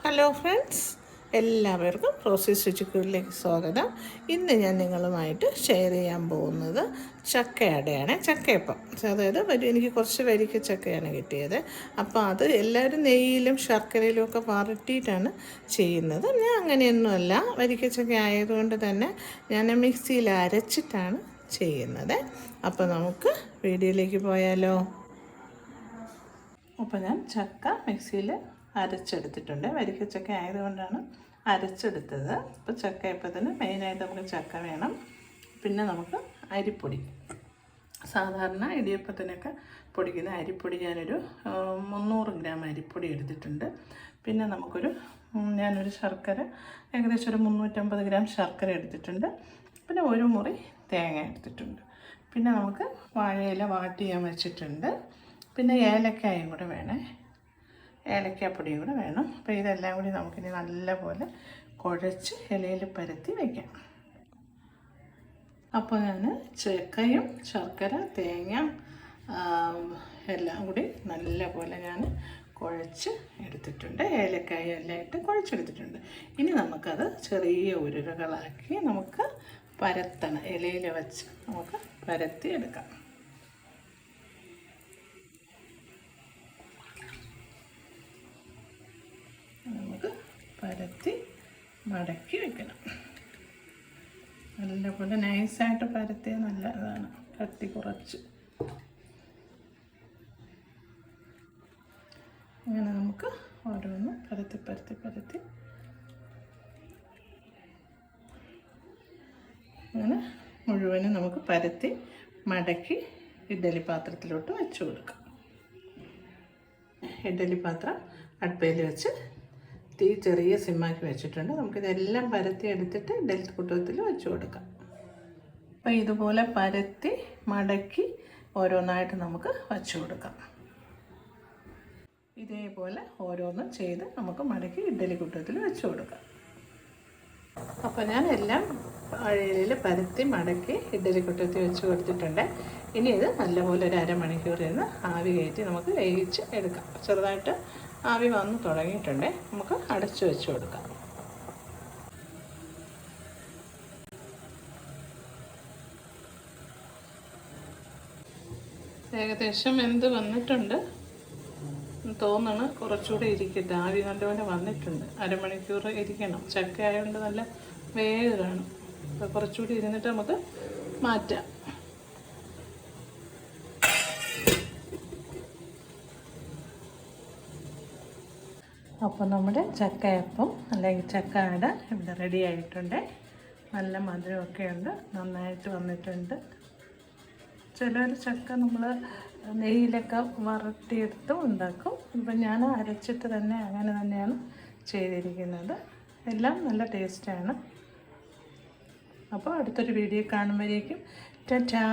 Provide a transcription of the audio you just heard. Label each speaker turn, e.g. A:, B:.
A: Hello friends, എല്ലാവർക്കും process രുചിക്കൂടിലേക്ക് സ്വാഗതം. ഇന്ന് ഞാൻ നിങ്ങളുമായിട്ട് ഷെയർ ചെയ്യാൻ പോകുന്നത് ചക്കയടയാണ്, ചക്കയപ്പം. അതായത് എനിക്ക് കുറച്ച് വരിക്ക ചക്കയാണ് കിട്ടിയത്. അപ്പോൾ അത് എല്ലാവരും നെയ്യിലും ശർക്കരയിലും ഒക്കെ വരട്ടിയിട്ടാണ് ചെയ്യുന്നത്. ഞാൻ അങ്ങനെയൊന്നുമല്ല, വരിക്ക ചക്ക ആയതുകൊണ്ട് തന്നെ ഞാൻ മിക്സിയിൽ അരച്ചിട്ടാണ് ചെയ്യുന്നത്. അപ്പോൾ നമുക്ക് വീഡിയോയിലേക്ക് പോയാലോ. അപ്പോൾ ഞാൻ ചക്ക മിക്സിയിൽ അരച്ചെടുത്തിട്ടുണ്ട്. വരിക്കച്ചക്ക ആയതുകൊണ്ടാണ് അരച്ചെടുത്തത്. അപ്പോൾ ചക്കയപ്പത്തിന് മെയിനായിട്ട് നമുക്ക് ചക്ക വേണം. പിന്നെ നമുക്ക് അരിപ്പൊടി, സാധാരണ ഇടിയപ്പത്തിനൊക്കെ പൊടിക്കുന്ന അരിപ്പൊടി ഞാനൊരു 300 ഗ്രാം അരിപ്പൊടി എടുത്തിട്ടുണ്ട്. പിന്നെ ഞാനൊരു ശർക്കര ഏകദേശം ഒരു 350 ഗ്രാം ശർക്കര എടുത്തിട്ടുണ്ട്. പിന്നെ ഒരു മുറി തേങ്ങ എടുത്തിട്ടുണ്ട്. പിന്നെ നമുക്ക് വാഴയില വാട്ടി ഞാൻ വെച്ചിട്ടുണ്ട്. പിന്നെ ഏലക്കായും കൂടെ വേണേ, ഏലക്കാപ്പൊടിയും കൂടെ വേണം. അപ്പോൾ ഇതെല്ലാം കൂടി നമുക്കിനി നല്ലപോലെ കുഴച്ച് ഇലയിൽ പരത്തി വയ്ക്കാം. അപ്പോൾ ഞാൻ ചക്കയും ശർക്കര തേങ്ങ എല്ലാം കൂടി നല്ലപോലെ ഞാൻ കുഴച്ച് എടുത്തിട്ടുണ്ട്. ഏലക്കായ എല്ലാം ഇട്ട് കുഴച്ചെടുത്തിട്ടുണ്ട്. ഇനി നമുക്കത് ചെറിയ ഉരുളകളാക്കി നമുക്ക് പരത്തണം. ഇലയിൽ വെച്ച് നമുക്ക് പരത്തി എടുക്കാം. നമുക്ക് പരത്തി മടക്കി വെക്കണം. നല്ലപോലെ നൈസായിട്ട് പരത്തിയാൽ നല്ലതാണ്, കട്ടി കുറച്ച്. അങ്ങനെ നമുക്ക് ഓരോന്നും പരത്തി അങ്ങനെ മുഴുവനും നമുക്ക് പരത്തി മടക്കി ഇഡ്ഡലി പാത്രത്തിലോട്ട് വെച്ച് കൊടുക്കാം. ഇഡ്ഡലി പാത്രം അടുപ്പയിൽ വെച്ച് തീ ചെറിയ സിമ്മാക്കി വെച്ചിട്ടുണ്ട്. നമുക്കിതെല്ലാം പരത്തി എടുത്തിട്ട് ഇഡ്ഡലി കുട്ടത്തിൽ വെച്ച് കൊടുക്കാം. അപ്പോൾ ഇതുപോലെ പരത്തി മടക്കി ഓരോന്നായിട്ട് നമുക്ക് വെച്ച് കൊടുക്കാം. ഇതേപോലെ ഓരോന്നും ചെയ്ത് നമുക്ക് മടക്കി ഇഡ്ഡലി കുട്ടത്തിൽ വെച്ച് കൊടുക്കാം. അപ്പോൾ ഞാൻ എല്ലാം വാഴയിലയിൽ പരത്തി മടക്കി ഇഡ്ഡലി കുട്ടത്തിൽ വെച്ച് കൊടുത്തിട്ടുണ്ട്. ഇനി ഇത് നല്ലപോലെ ഒരു അരമണിക്കൂർ ഇരുന്ന് ആവി കയറ്റി നമുക്ക് വേവിച്ച് എടുക്കാം. ചെറുതായിട്ട് ആവി വന്ന് തുടങ്ങിയിട്ടുണ്ട്. നമുക്ക് അടച്ചു വെച്ച് കൊടുക്കാം. ഏകദേശം വെന്ത് വന്നിട്ടുണ്ട് തോന്നണ്. കുറച്ചുകൂടെ ഇരിക്കട്ടെ. ആവി നല്ലപോലെ വന്നിട്ടുണ്ട്. അരമണിക്കൂർ ഇരിക്കണം. ചക്ക ആയതുകൊണ്ട് നല്ല വേഗമാണ്. അപ്പോൾ കുറച്ചുകൂടി ഇരുന്നിട്ട് നമുക്ക് മാറ്റാം. അപ്പോൾ നമ്മുടെ ചക്കയപ്പം അല്ലെങ്കിൽ ചക്ക അട ഇവിടെ റെഡി ആയിട്ടുണ്ട്. നല്ല മധുരമൊക്കെ ഉണ്ട്, നന്നായിട്ട് വന്നിട്ടുണ്ട്. ചിലർ ചക്ക നമ്മൾ നെയ്യിലൊക്കെ വറുത്തിയെടുത്തും ഉണ്ടാക്കും. ഇപ്പം ഞാൻ അരച്ചിട്ട് തന്നെ അങ്ങനെ തന്നെയാണ് ചെയ്തിരിക്കുന്നത്. എല്ലാം നല്ല ടേസ്റ്റാണ്. അപ്പോൾ അടുത്തൊരു വീഡിയോ കാണുമ്പോഴേക്കും ടാറ്റാ.